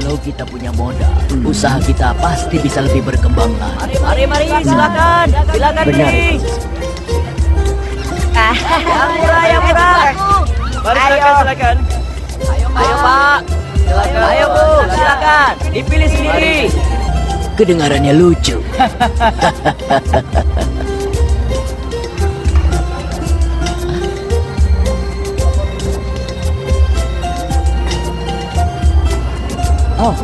Kalau kita punya modal, usaha kita pasti bisa lebih berkembang lagi. Mari, silakan. Silakan Benar. beli. Yang murah. Mari silakan. Ayo Pak. Silakan. Ayo Bu, silakan. Dipilih sendiri. Kedengarannya lucu. Oh,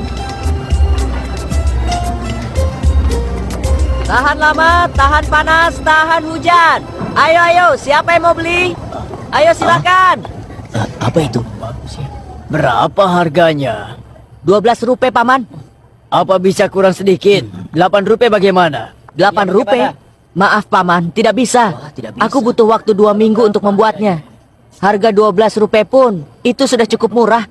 Tahan lama, tahan panas, tahan hujan. Ayo, siapa yang mau beli? Ayo silakan. apa itu? Berapa harganya? 12 rupiah Paman. Apa bisa kurang sedikit? 8 rupiah bagaimana? 8 rupiah. Maaf Paman, tidak bisa. Tidak bisa. Aku butuh waktu 2 minggu untuk membuatnya. Harga 12 rupiah pun itu sudah cukup murah.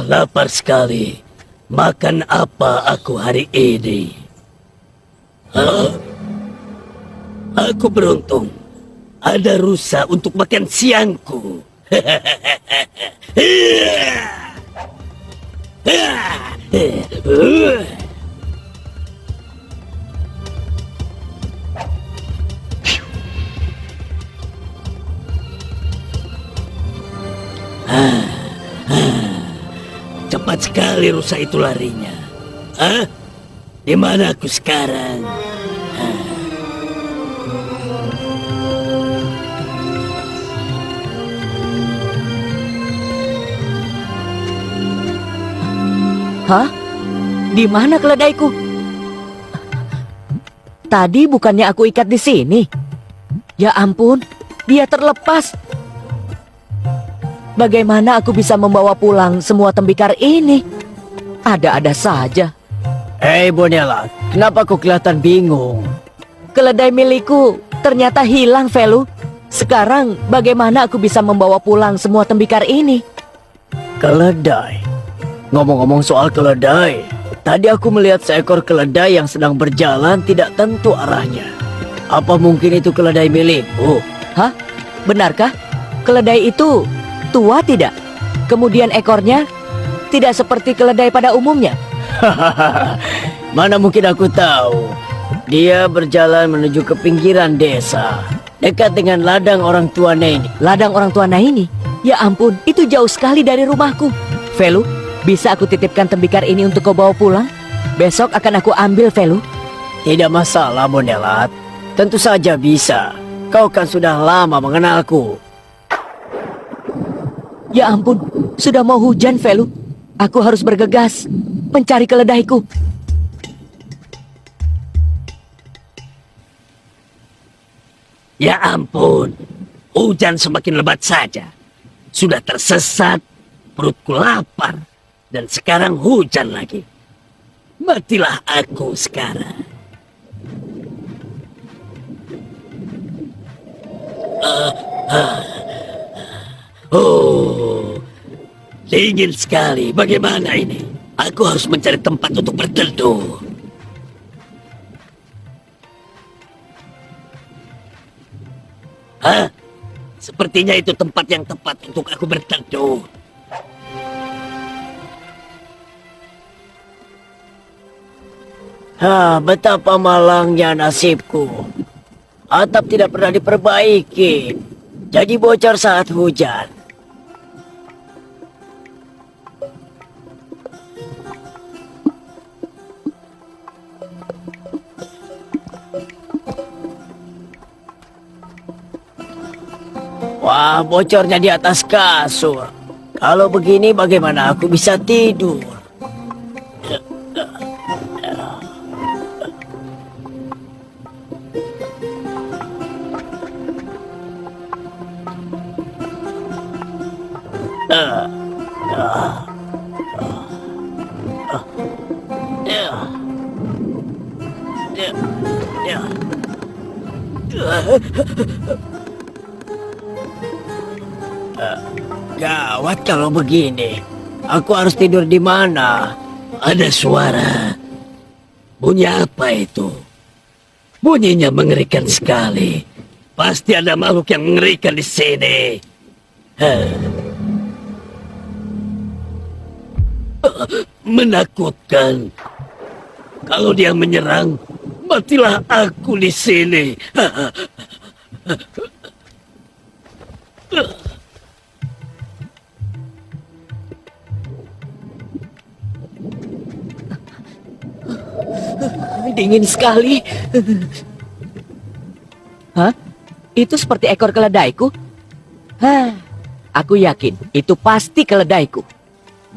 Lapar sekali. Makan apa aku hari ini? Aku beruntung. Ada rusa untuk makan siangku. Cepat sekali rusa itu larinya. Di mana aku sekarang? Hah? Di mana keledaiku? Tadi bukannya aku ikat di sini? Ya ampun, dia terlepas. Bagaimana aku bisa membawa pulang semua tembikar ini? Ada-ada saja. Hei Bonella, kenapa kau kelihatan bingung? Keledai milikku ternyata hilang, Velu. Sekarang bagaimana aku bisa membawa pulang semua tembikar ini? Keledai. Ngomong-ngomong soal keledai, tadi aku melihat seekor keledai yang sedang berjalan tidak tentu arahnya. Apa mungkin itu keledai milikmu? Hah? Benarkah? Keledai itu tua tidak? Kemudian ekornya tidak seperti keledai pada umumnya. Mana mungkin aku tahu. Dia berjalan menuju ke pinggiran desa, dekat dengan ladang orang tua Neni. Ladang orang tua Naini? Ya ampun, itu jauh sekali dari rumahku. Velu, bisa aku titipkan tembikar ini untuk kau bawa pulang? Besok akan aku ambil, Velu. Tidak masalah, Bonellat. Tentu saja bisa. Kau kan sudah lama mengenalku. Ya ampun, sudah mau hujan, Velu. Aku harus bergegas mencari keledaiku. Ya ampun, hujan semakin lebat saja. Sudah tersesat, perutku lapar, dan sekarang hujan lagi. Matilah aku sekarang. Oh, dingin sekali. Bagaimana ini? Aku harus mencari tempat untuk berteduh. Hah? Sepertinya itu tempat yang tepat untuk aku berteduh. Betapa malangnya nasibku. Atap tidak pernah diperbaiki. Jadi bocor saat hujan. Wah, bocornya di atas kasur. Kalau begini bagaimana aku bisa tidur? Gawat kalau begini. Aku harus tidur di mana? Ada suara. Bunyi apa itu? Bunyinya mengerikan sekali. Pasti ada makhluk yang mengerikan di sini. Menakutkan. Kalau dia menyerang, matilah aku di sini. Dingin sekali. Hah? Itu seperti ekor keledaiku? Hah, aku yakin itu pasti keledaiku.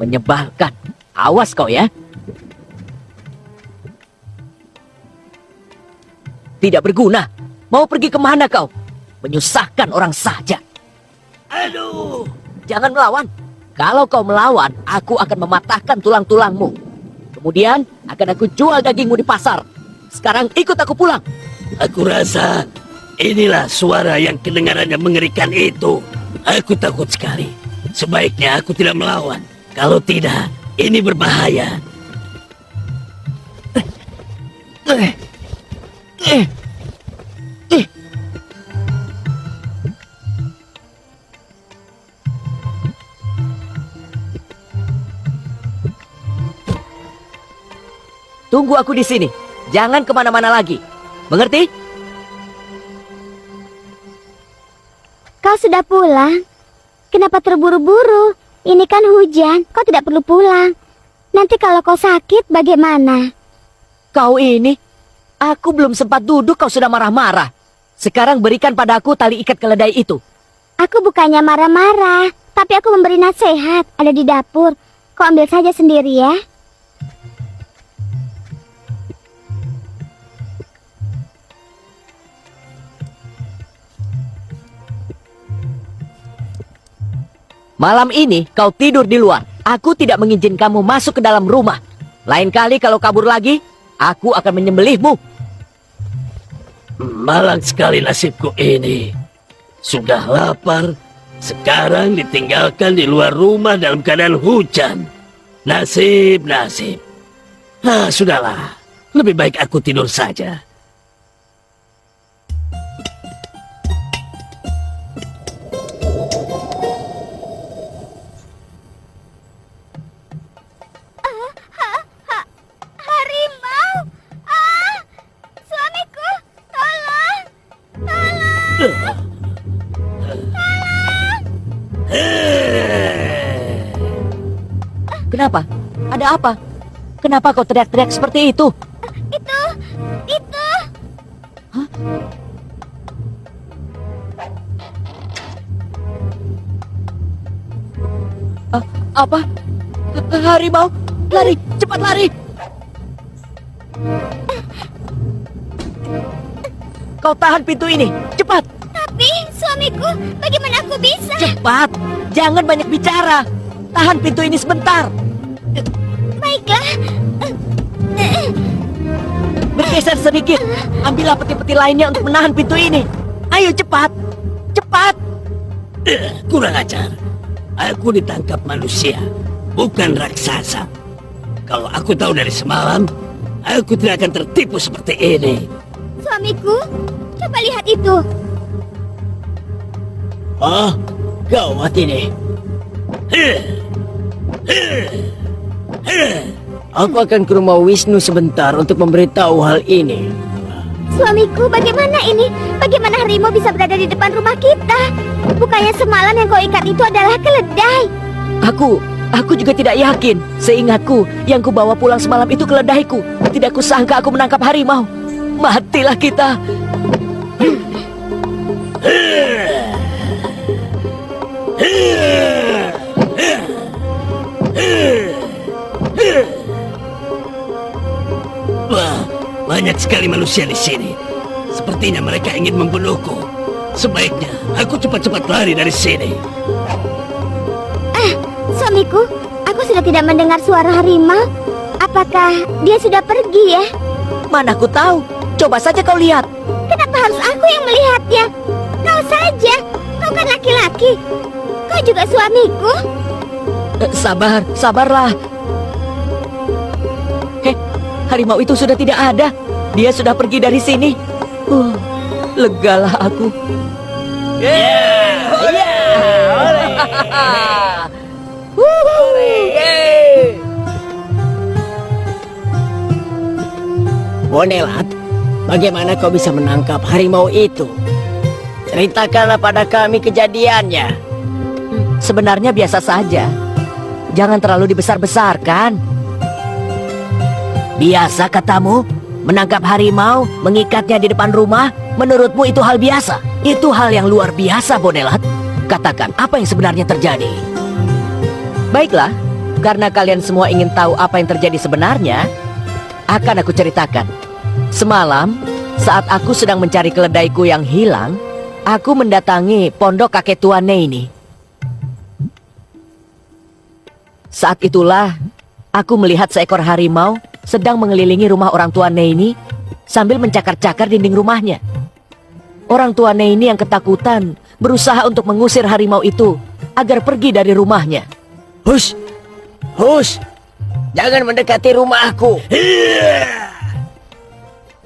Menyebalkan. Awas kau ya. Tidak berguna. Mau pergi kemana kau? Menyusahkan orang saja. Aduh! Jangan melawan. Kalau kau melawan, aku akan mematahkan tulang-tulangmu. Kemudian akan aku jual dagingmu di pasar. Sekarang ikut aku pulang. Aku rasa inilah suara yang kedengarannya mengerikan itu. Aku takut sekali. Sebaiknya aku tidak melawan. Kalau tidak, ini berbahaya. Tunggu aku di sini. Jangan kemana-mana lagi. Mengerti? Kau sudah pulang? Kenapa terburu-buru? Ini kan hujan, kau tidak perlu pulang. Nanti kalau kau sakit bagaimana? Kau ini, aku belum sempat duduk kau sudah marah-marah. Sekarang berikan padaku tali ikat keledai itu. Aku bukannya marah-marah, tapi aku memberi nasihat. Ada di dapur. Kau ambil saja sendiri ya. Malam ini kau tidur di luar. Aku tidak mengizinkan kamu masuk ke dalam rumah. Lain kali kalau kabur lagi, aku akan menyembelihmu. Malang sekali nasibku ini. Sudah lapar, sekarang ditinggalkan di luar rumah dalam keadaan hujan. Nasib. Sudahlah. Lebih baik aku tidur saja. Harimau! Suamiku! Tolong! Kenapa? Ada apa? Kenapa kau teriak-teriak seperti itu? Itu! Hah? Apa? Harimau! Lari! Cepat lari! Kau tahan pintu ini! Cepat! Tapi suamiku, bagaimana aku bisa? Cepat! Jangan banyak bicara! Tahan pintu ini sebentar! Baiklah. Bergeser sedikit! Ambillah peti-peti lainnya untuk menahan pintu ini! Ayo cepat! Cepat! Kurang ajar. Aku ditangkap manusia, bukan raksasa. Kalau aku tahu dari semalam, aku tidak akan tertipu seperti ini. Suamiku, coba lihat itu. Oh, gawat ini. Aku akan ke rumah Wisnu sebentar untuk memberitahu hal ini. Suamiku, bagaimana ini? Bagaimana harimau bisa berada di depan rumah kita? Bukannya semalam yang kau ikat itu adalah keledai? Aku juga tidak yakin. Seingatku, yang kubawa pulang semalam itu keledaiku. Tidak kusangka aku menangkap harimau. Matilah kita. Wah, banyak sekali manusia di sini. Sepertinya mereka ingin membunuhku. Sebaiknya aku cepat-cepat lari dari sini. Suamiku, aku sudah tidak mendengar suara harimau. Apakah dia sudah pergi ya? Mana aku tahu. Coba saja kau lihat. Kenapa harus aku yang melihatnya? Kau saja, kau kan laki-laki. Kau juga suamiku. Sabarlah. Harimau itu sudah tidak ada. Dia sudah pergi dari sini. Legalah aku. Bonelat, bagaimana kau bisa menangkap harimau itu? Ceritakanlah pada kami kejadiannya. Sebenarnya biasa saja. Jangan terlalu dibesar-besarkan. Biasa katamu? Menangkap harimau, mengikatnya di depan rumah, menurutmu itu hal biasa? Itu hal yang luar biasa, Bonelat. Katakan, apa yang sebenarnya terjadi? Baiklah, karena kalian semua ingin tahu apa yang terjadi sebenarnya, akan aku ceritakan. Semalam, saat aku sedang mencari keledaiku yang hilang, aku mendatangi pondok kakek tua Neini. Saat itulah, aku melihat seekor harimau sedang mengelilingi rumah orang tua Neini sambil mencakar-cakar dinding rumahnya. Orang tua Neini yang ketakutan berusaha untuk mengusir harimau itu agar pergi dari rumahnya. Hush! Hush! Jangan mendekati rumahku.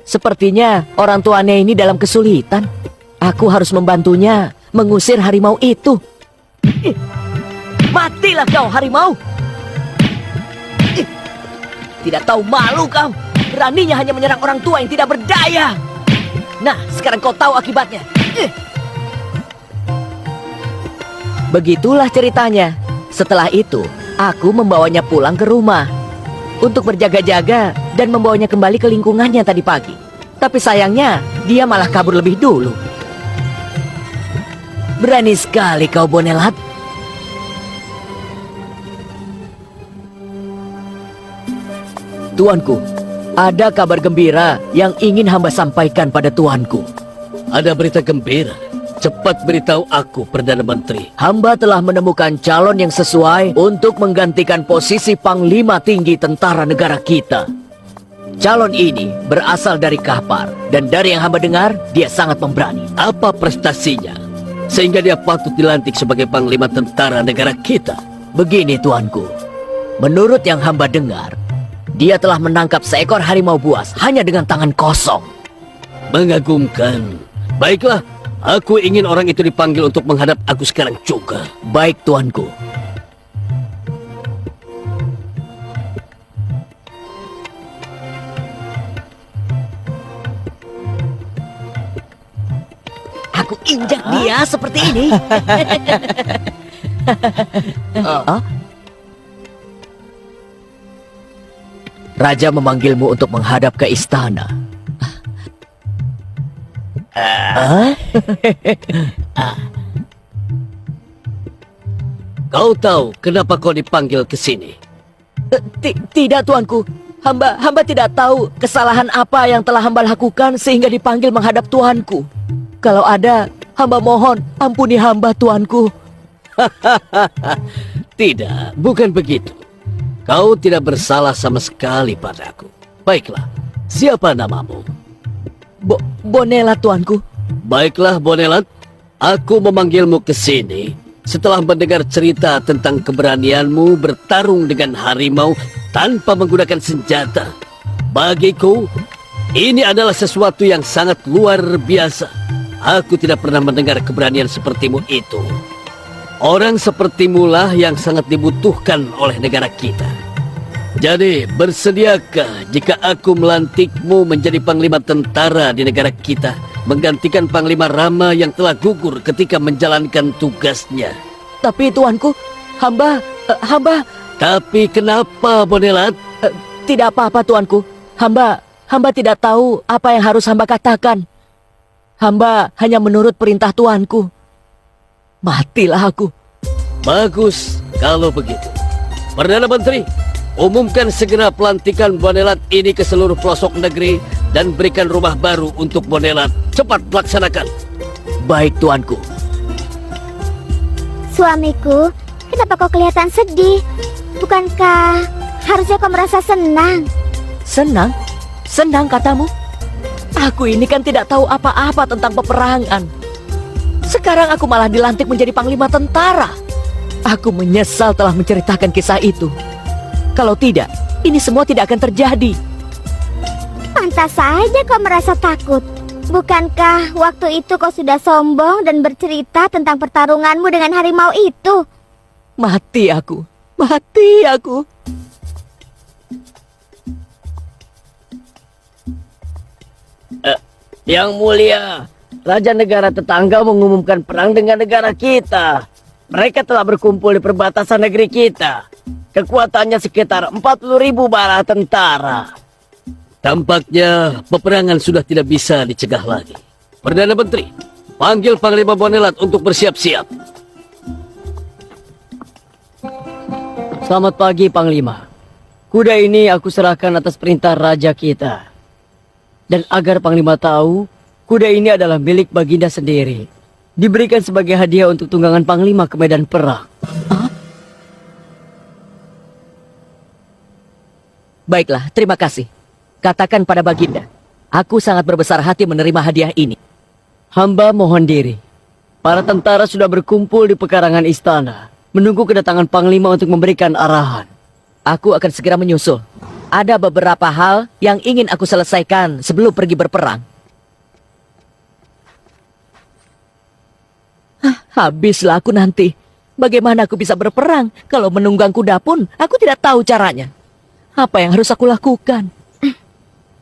Sepertinya orang tua Neini dalam kesulitan. Aku harus membantunya mengusir harimau itu. Matilah kau, harimau! Tidak tahu malu kau. Beraninya hanya menyerang orang tua yang tidak berdaya. Nah, sekarang kau tahu akibatnya. Begitulah ceritanya. Setelah itu, aku membawanya pulang ke rumah untuk berjaga-jaga dan membawanya kembali ke lingkungannya tadi pagi. Tapi sayangnya, dia malah kabur lebih dulu. Berani sekali kau, Bonelat. Tuanku, ada kabar gembira yang ingin hamba sampaikan pada tuanku. Ada berita gembira. Cepat beritahu aku, Perdana Menteri. Hamba telah menemukan calon yang sesuai untuk menggantikan posisi Panglima Tinggi tentara negara kita. Calon ini berasal dari Kahpar, dan dari yang hamba dengar, dia sangat pemberani. Apa prestasinya sehingga dia patut dilantik sebagai Panglima tentara negara kita? Begini tuanku, menurut yang hamba dengar, dia telah menangkap seekor harimau buas hanya dengan tangan kosong. Mengagumkan. Baiklah, aku ingin orang itu dipanggil untuk menghadap aku sekarang juga. Baik tuanku. Aku injak dia seperti ini. Raja memanggilmu untuk menghadap ke istana. Kau tahu kenapa kau dipanggil ke sini? Tidak tuanku. Hamba tidak tahu kesalahan apa yang telah hamba lakukan sehingga dipanggil menghadap tuanku. Kalau ada, hamba mohon ampuni hamba tuanku. Tidak, bukan begitu. Kau tidak bersalah sama sekali padaku. Baiklah, siapa namamu? Bonelat tuanku. Baiklah, Bonelat. Aku memanggilmu ke sini setelah mendengar cerita tentang keberanianmu bertarung dengan harimau tanpa menggunakan senjata. Bagiku, ini adalah sesuatu yang sangat luar biasa. Aku tidak pernah mendengar keberanian sepertimu itu. Orang sepertimulah yang sangat dibutuhkan oleh negara kita. Jadi, bersediakah jika aku melantikmu menjadi panglima tentara di negara kita, menggantikan Panglima Rama yang telah gugur ketika menjalankan tugasnya? Tapi tuanku, hamba... Tapi kenapa, Bonelat? Tidak apa-apa tuanku. Hamba tidak tahu apa yang harus hamba katakan. Hamba hanya menurut perintah tuanku. Matilah aku. Bagus kalau begitu. Perdana Menteri, umumkan segera pelantikan Bonelat ini ke seluruh pelosok negeri dan berikan rumah baru untuk Bonelat. Cepat laksanakan. Baik tuanku. Suamiku, kenapa kau kelihatan sedih? Bukankah harusnya kau merasa senang? Senang? Senang katamu? Aku ini kan tidak tahu apa-apa tentang peperangan. Sekarang aku malah dilantik menjadi panglima tentara. Aku menyesal telah menceritakan kisah itu. Kalau tidak, ini semua tidak akan terjadi. Pantas saja kau merasa takut. Bukankah waktu itu kau sudah sombong dan bercerita tentang pertarunganmu dengan harimau itu? Mati aku. Mati aku. Yang mulia, Raja negara tetangga mengumumkan perang dengan negara kita. Mereka telah berkumpul di perbatasan negeri kita. Kekuatannya sekitar 40.000 bala tentara. Tampaknya peperangan sudah tidak bisa dicegah lagi. Perdana Menteri, panggil Panglima Bonelat untuk bersiap-siap. Selamat pagi, Panglima. Kuda ini aku serahkan atas perintah raja kita. Dan agar Panglima tahu, kuda ini adalah milik Baginda sendiri. Diberikan sebagai hadiah untuk tunggangan Panglima ke medan perang. Baiklah, terima kasih. Katakan pada Baginda, aku sangat berbesar hati menerima hadiah ini. Hamba mohon diri. Para tentara sudah berkumpul di pekarangan istana, menunggu kedatangan Panglima untuk memberikan arahan. Aku akan segera menyusul. Ada beberapa hal yang ingin aku selesaikan sebelum pergi berperang. Habislah aku nanti. Bagaimana aku bisa berperang kalau menunggang kuda pun aku tidak tahu caranya. Apa yang harus aku lakukan?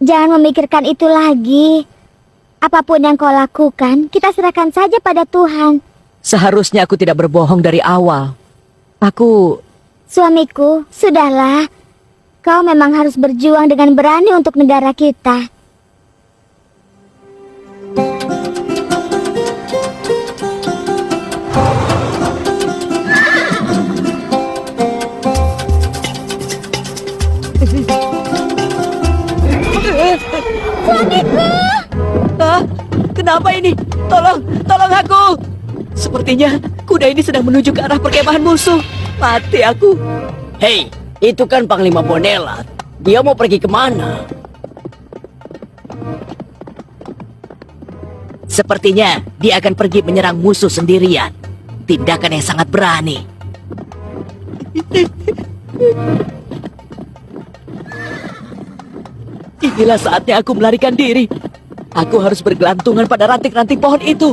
Jangan memikirkan itu lagi. Apapun yang kau lakukan, kita serahkan saja pada Tuhan. Seharusnya aku tidak berbohong dari awal. Suamiku, sudahlah. Kau memang harus berjuang dengan berani untuk negara kita. Suamiku! Kenapa ini? Tolong aku! Sepertinya kuda ini sedang menuju ke arah perkemahan musuh. Mati aku. Hei, itu kan Panglima Bonelat. Dia mau pergi kemana? Sepertinya dia akan pergi menyerang musuh sendirian. Tindakan yang sangat berani. Inilah saatnya aku melarikan diri. Aku harus bergelantungan pada ranting-ranting pohon itu.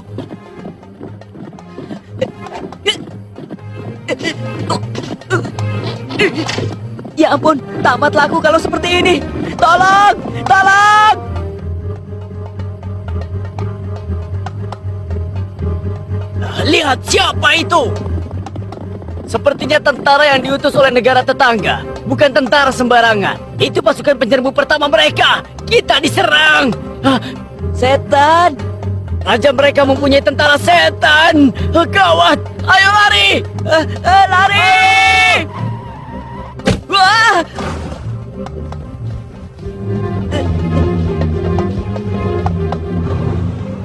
Ya ampun, tamatlah aku kalau seperti ini. Tolong! Tolong! Lihat siapa itu! Sepertinya tentara yang diutus oleh negara tetangga. Bukan tentara sembarangan. Itu pasukan penyerbu pertama mereka. Kita diserang. Setan! Raja mereka mempunyai tentara setan. Gawat! Ayo lari! Lari! Wah!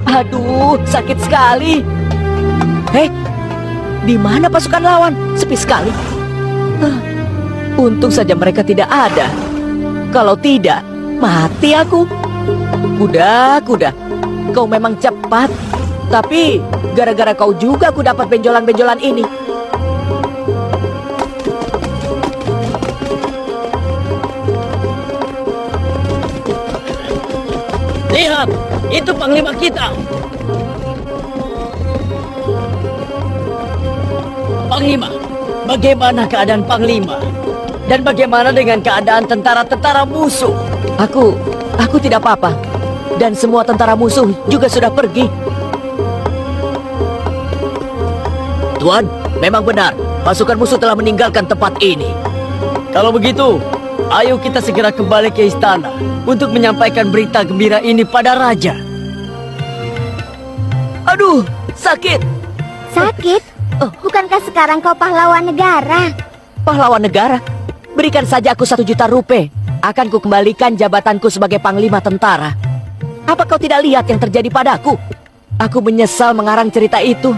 Aduh, sakit sekali. Hei, di mana pasukan lawan? Sepi sekali. Untung saja mereka tidak ada. Kalau tidak, mati aku. Kuda, kau memang cepat. Tapi gara-gara kau juga aku dapat benjolan-benjolan ini. Lihat, itu panglima kita. Panglima, bagaimana keadaan Panglima? Dan bagaimana dengan keadaan tentara-tentara musuh? Aku tidak apa-apa. Dan semua tentara musuh juga sudah pergi. Tuan, memang benar. Pasukan musuh telah meninggalkan tempat ini. Kalau begitu, ayo kita segera kembali ke istana untuk menyampaikan berita gembira ini pada raja. Aduh, sakit. Sakit? Bukankah sekarang kau pahlawan negara? Pahlawan negara? Berikan saja aku 1 juta rupiah. Akan ku kembalikan jabatanku sebagai panglima tentara. Apa kau tidak lihat yang terjadi padaku? Aku menyesal mengarang cerita itu.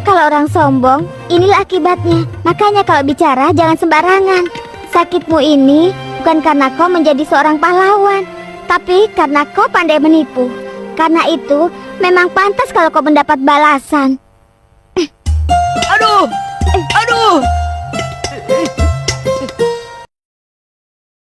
Kalau orang sombong, inilah akibatnya. Makanya kalau bicara jangan sembarangan. Sakitmu ini bukan karena kau menjadi seorang pahlawan, tapi karena kau pandai menipu. Karena itu, memang pantas kalau kau mendapat balasan. Aduh!